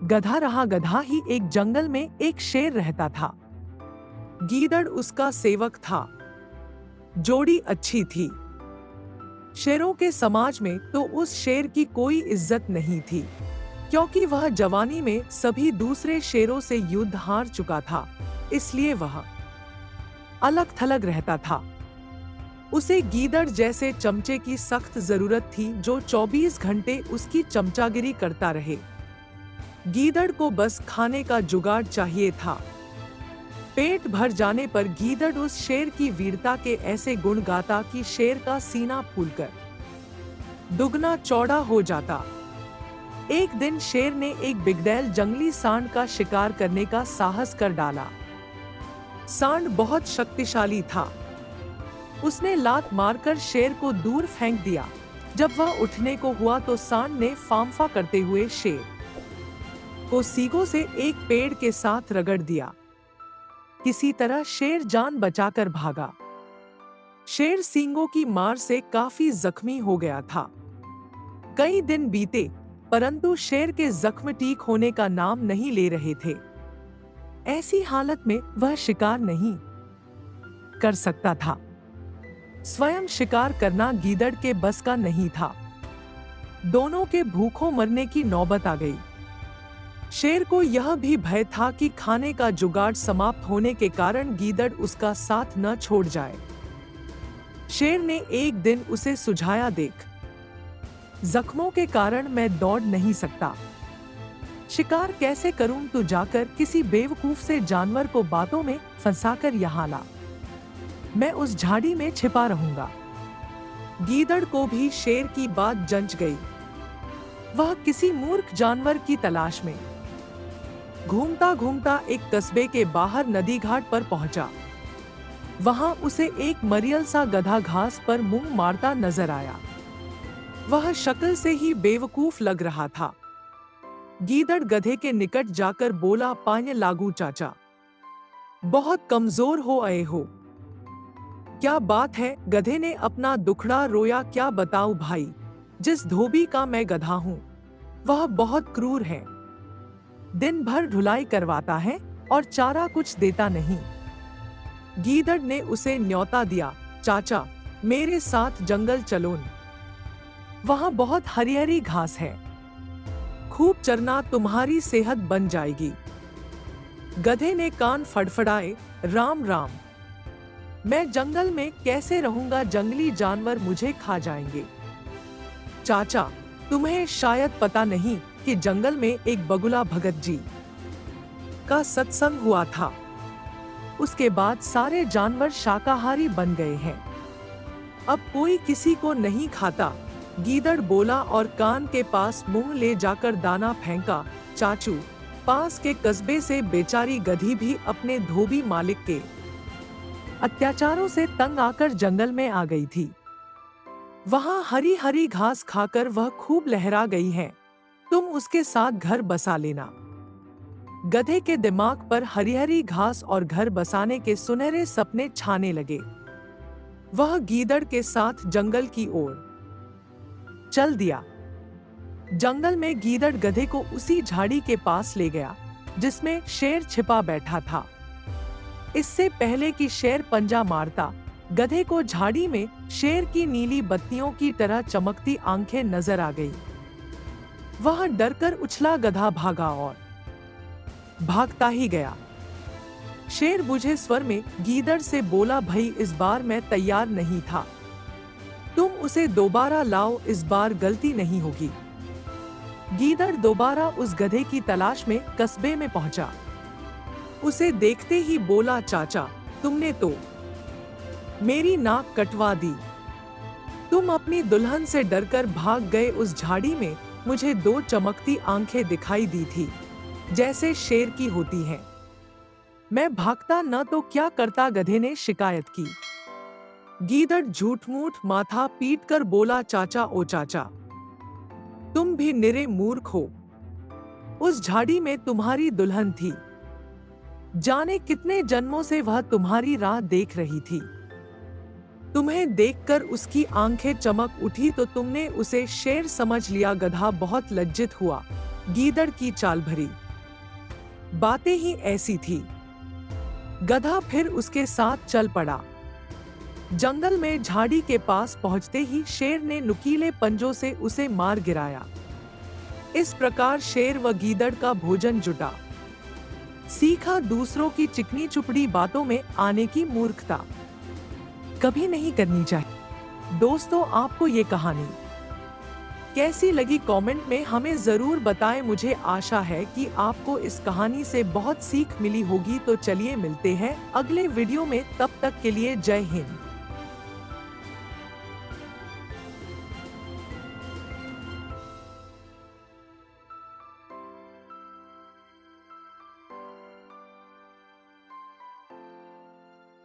गधा रहा गधा ही एक जंगल में एक शेर रहता था। गीदड़ उसका सेवक था। जोड़ी अच्छी थी। शेरों के समाज में तो उस शेर की कोई इज्जत नहीं थी, क्योंकि वह जवानी में सभी दूसरे शेरों से युद्ध हार चुका था, इसलिए वह अलग थलग रहता था। उसे गीदड़ जैसे चमचे की सख्त जरूरत थी जो 24 घंटे उसकी चमचागिरी करता रहे। गीदड़ को बस खाने का जुगाड़ चाहिए था। पेट भर जाने पर गीदड़ उस शेर की वीरता के ऐसे गुण गाता कि शेर का सीना फूलकर दुगना चौड़ा हो जाता। एक दिन शेर ने एक बिगड़ैल जंगली सांड का शिकार करने का साहस कर डाला। सांड बहुत शक्तिशाली था। उसने लात मारकर शेर को दूर फेंक दिया। जब वह उठने को हुआ तो सांड ने फांफा करते हुए शेर को सींगों से एक पेड़ के साथ रगड़ दिया। किसी तरह शेर जान बचाकर भागा। शेर सींगों की मार से काफी जख्मी हो गया था। कई दिन बीते, परंतु शेर के जख्म ठीक होने का नाम नहीं ले रहे थे। ऐसी हालत में वह शिकार नहीं कर सकता था। स्वयं शिकार करना गीदड़ के बस का नहीं था। दोनों के भूखों मरने की नौबत आ गई। शेर को यह भी भय था कि खाने का जुगाड़ समाप्त होने के कारण गीदड़ उसका साथ न छोड़ जाए। शेर ने एक दिन उसे सुझाया, देख, जख्मों के कारण मैं दौड़ नहीं सकता। शिकार कैसे करूं? तू जाकर किसी बेवकूफ से जानवर को बातों में फंसाकर यहाँ ला। मैं उस झाड़ी में छिपा रहूंगा। गीदड़ को भी शेर की बात जंच गई। वह किसी मूर्ख जानवर की तलाश में घूमता घूमता एक कस्बे के बाहर नदी घाट पर पहुंचा। वहां उसे एक मरियल सा गधा घास पर मुंह मारता नजर आया। वह शक्ल से ही बेवकूफ लग रहा था। गीदड़ गधे के निकट जाकर बोला, पानी लागू चाचा, बहुत कमजोर हो आए हो। क्या बात है? गधे ने अपना दुखड़ा रोया। क्या बताऊं भाई, जिस धोबी का मैं गधा हूं वह बहुत क्रूर है। दिन भर ढुलाई करवाता है और चारा कुछ देता नहीं। गीदड़ ने उसे न्योता दिया, चाचा मेरे साथ जंगल चलो न। वहां बहुत हरी हरी घास है, खूब चरना, तुम्हारी सेहत बन जाएगी। गधे ने कान फड़फड़ाए, राम राम, मैं जंगल में कैसे रहूंगा? जंगली जानवर मुझे खा जाएंगे। चाचा, तुम्हें शायद पता नहीं कि जंगल में एक बगुला भगत जी का सत्संग हुआ था। उसके बाद सारे जानवर शाकाहारी बन गए हैं। अब कोई किसी को नहीं खाता। गीदड़ बोला और कान के पास मुंह ले जाकर दाना फेंका। चाचू, पास के कस्बे से बेचारी गधी भी अपने धोबी मालिक के अत्याचारों से तंग आकर जंगल में आ गई थी। वहां हरी हरी घास खाकर वह खूब लहरा गई है। तुम उसके साथ घर बसा लेना। गधे के दिमाग पर हरी हरी घास और घर बसाने के सुनहरे सपने छाने लगे। वह गीदड़ के साथ जंगल की ओर चल दिया। जंगल में गीदड़ गधे को उसी झाड़ी के पास ले गया जिसमें शेर छिपा बैठा था। इससे पहले कि शेर पंजा मारता, गधे को झाड़ी में शेर की नीली बत्तियों की तरह चमकती आंखें नजर आ गई। वह डरकर उछला, गधा भागा और भागता ही गया। शेर बुझे स्वर में गीदड़ से बोला, भाई इस बार मैं तैयार नहीं था, तुम उसे दोबारा लाओ, इस बार गलती नहीं होगी। गीदड़ दोबारा उस गधे की तलाश में कस्बे में पहुंचा। उसे देखते ही बोला, चाचा तुमने तो मेरी नाक कटवा दी। तुम अपनी दुल्हन से डरकर भाग गए। उस झाड़ी में मुझे दो चमकती आंखें दिखाई दी थी जैसे शेर की होती हैं। मैं भागता न तो क्या करता? गधे ने शिकायत की। गीदड़ झूठ मूठ माथा पीट कर बोला, चाचा ओ चाचा, तुम भी निरे मूर्ख हो। उस झाड़ी में तुम्हारी दुल्हन थी। जाने कितने जन्मों से वह तुम्हारी राह देख रही थी। तुम्हें देखकर उसकी आंखें चमक उठी तो तुमने उसे शेर समझ लिया। गधा बहुत लज्जित हुआ गीदड़ की चाल भरी बातें ही ऐसी थी। गधा फिर उसके साथ चल पड़ा। जंगल में झाड़ी के पास पहुंचते ही शेर ने नुकीले पंजों से उसे मार गिराया। इस प्रकार शेर व गीदड़ का भोजन जुटा। सीखा दूसरों की चिकनी चुपड़ी बातों में आने की मूर्खता कभी नहीं करनी चाहिए। दोस्तों, आपको ये कहानी कैसी लगी कमेंट में हमें जरूर बताएं। मुझे आशा है कि आपको इस कहानी से बहुत सीख मिली होगी। तो चलिए मिलते हैं अगले वीडियो में, तब तक के लिए जय हिंद।